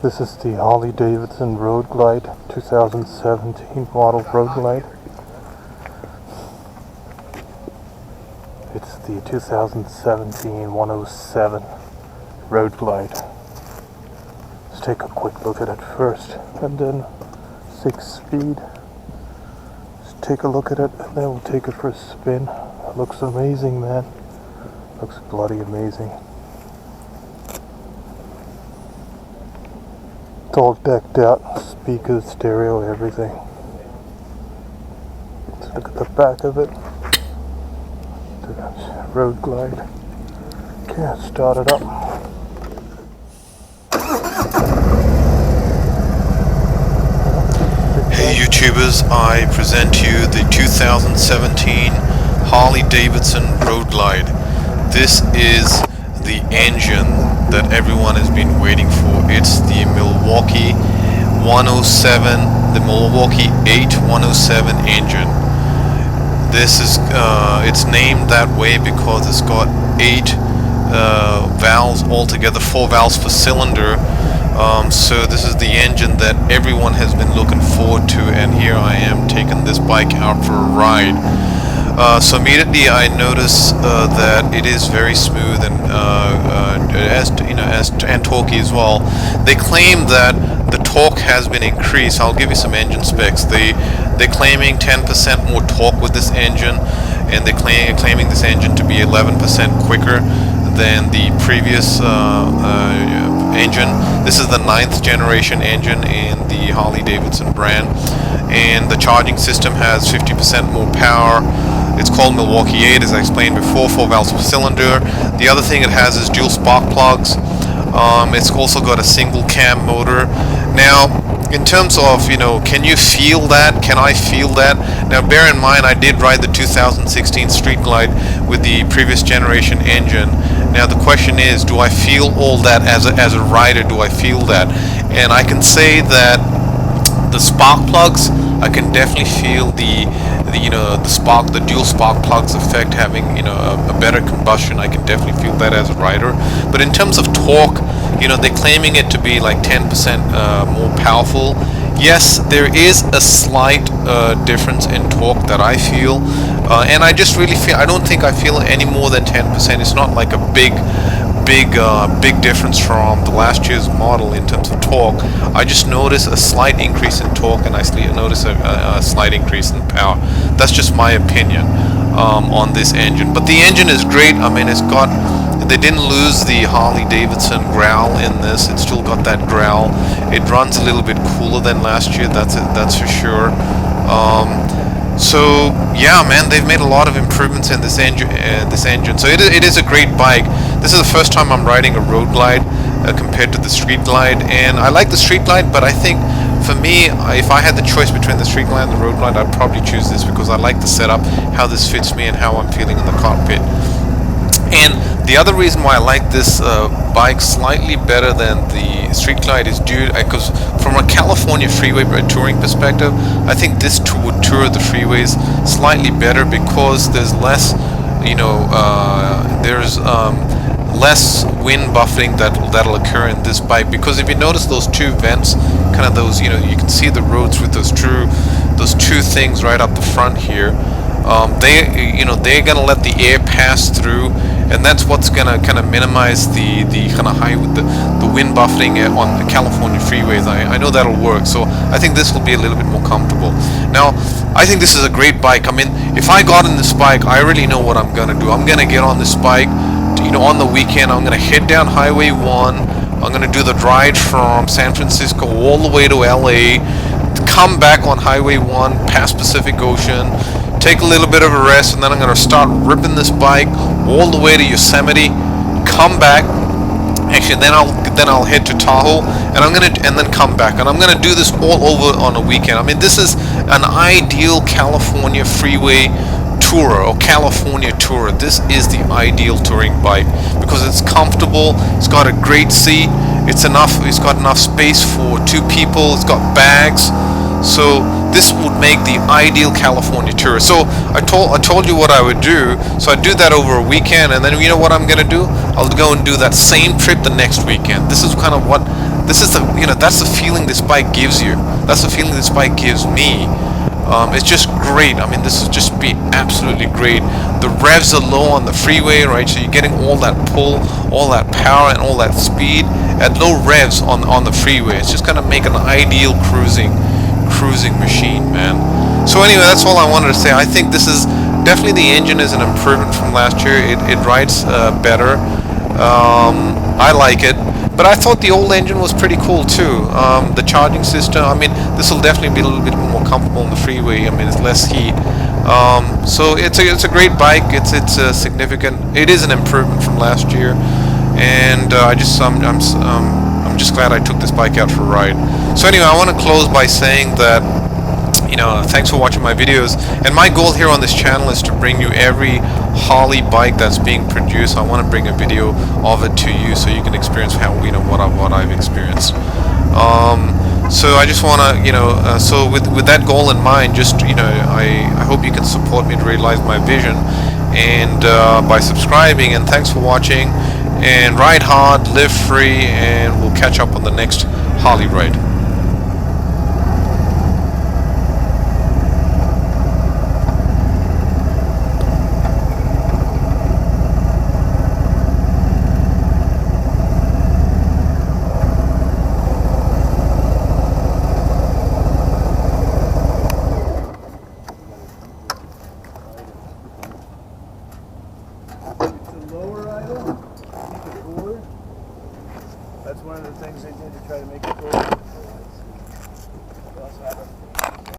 This is the Harley-Davidson Road Glide 2017 model Road Glide. It's the 2017 107 Road Glide. Let's take a quick look at it first, and then 6-speed. Let's take a look at it, and then we'll take it for a spin. It looks amazing, man. Looks bloody amazing. It's all decked out, speakers, stereo, everything. Let's look at the back of it. The Road Glide. Can't start it up. Hey YouTubers, I present to you the 2017 Harley-Davidson Road Glide. This is the engine that everyone has been waiting for. It's the Milwaukee 107, the Milwaukee-Eight 107 engine. This is it's named that way because it's got 8 valves altogether, 4 valves per cylinder. So this is the engine that everyone has been looking forward to, and here I am taking this bike out for a ride. So immediately I notice that it is very smooth and and torquey as well. They claim that the torque has been increased. I'll give you some engine specs. They're claiming 10% more torque with this engine, and they're claiming this engine to be 11% quicker than the previous engine. This is the 9th generation engine in the Harley-Davidson brand, and the charging system has 50% more power. It's called Milwaukee-Eight, as I explained before, 4 valves per cylinder. The other thing it has is dual spark plugs. It's also got a single cam motor. Now, in terms of, can you feel that? Can I feel that? Now, bear in mind, I did ride the 2016 Street Glide with the previous generation engine. Now, the question is, do I feel all that as a rider? Do I feel that? And I can say that the spark plugs, I can definitely feel the dual spark plugs effect, having a better combustion. I can definitely feel that as a rider. But in terms of torque, they're claiming it to be like 10% more powerful. Yes, there is a slight difference in torque that I feel, and I just really feel, I don't think I feel any more than 10%. It's not like a big difference from the last year's model in terms of torque. I just notice a slight increase in torque, and I notice a slight increase in power. That's just my opinion on this engine. But the engine is great. I mean, they didn't lose the Harley-Davidson growl in this. It's still got that growl. It runs a little bit cooler than last year, that's for sure. So yeah, man, they've made a lot of improvements in this engine. So it is a great bike. This is the first time I'm riding a Road Glide compared to the Street Glide, and I like the Street Glide, but I think for me, if I had the choice between the Street Glide and the Road Glide, I'd probably choose this because I like the setup, how this fits me, and how I'm feeling in the cockpit. And the other reason why I like this bike slightly better than the Street Glide is due because from a California freeway touring perspective, I think this would tour the freeways slightly better because there's less, less wind buffeting that'll occur in this bike. Because if you notice those 2 vents, kind of those, you can see the roads with those 2 things right up the front here. They're gonna let the air pass through, and that's what's gonna kind of minimize the kind of the wind buffeting on the California freeways. I know that'll work, so I think this will be a little bit more comfortable. Now, I think this is a great bike. I mean, if I got on this bike, I already know what I'm gonna do. I'm gonna get on this bike, on the weekend. I'm gonna head down Highway 1. I'm gonna do the ride from San Francisco all the way to LA, come back on Highway 1 past Pacific Ocean, take a little bit of a rest, and then I'm going to start ripping this bike all the way to Yosemite, come back. Actually, then I'll head to Tahoe, and then come back, and I'm gonna do this all over on a weekend. I mean, this is an ideal California freeway tourer or California tourer. This is the ideal touring bike because it's comfortable. It's got a great seat. It's got enough space for 2 people. It's got bags. So this would make the ideal California tourer. So I told you what I would do. So I do that over a weekend, and then you know what I'm gonna do? I'll go and do that same trip the next weekend. This is kind of what this is the, that's the feeling this bike gives you. That's the feeling this bike gives me. It's just great. I mean, this has just been absolutely great. The revs are low on the freeway, right? So you're getting all that pull, all that power, and all that speed at low revs on the freeway. It's just gonna make an ideal cruising machine, man. So anyway, that's all I wanted to say. I think this is definitely, the engine is an improvement from last year. It rides better. I like it. But I thought the old engine was pretty cool too. The charging system, I mean, this will definitely be a little bit more comfortable on the freeway. I mean, it's less heat. So it's a great bike. It's a significant. It is an improvement from last year, and I'm just glad I took this bike out for a ride. So anyway, I want to close by saying that, thanks for watching my videos. And my goal here on this channel is to bring you every Harley bike that's being produced. I want to bring a video of it to you so you can experience how, what I've experienced. So I just want to, so with that goal in mind, just, I hope you can support me to realize my vision, and by subscribing. And thanks for watching, and ride hard, live free, and we'll catch up on the next Harley ride. That's one of the things they did to try to make it forward. We also have a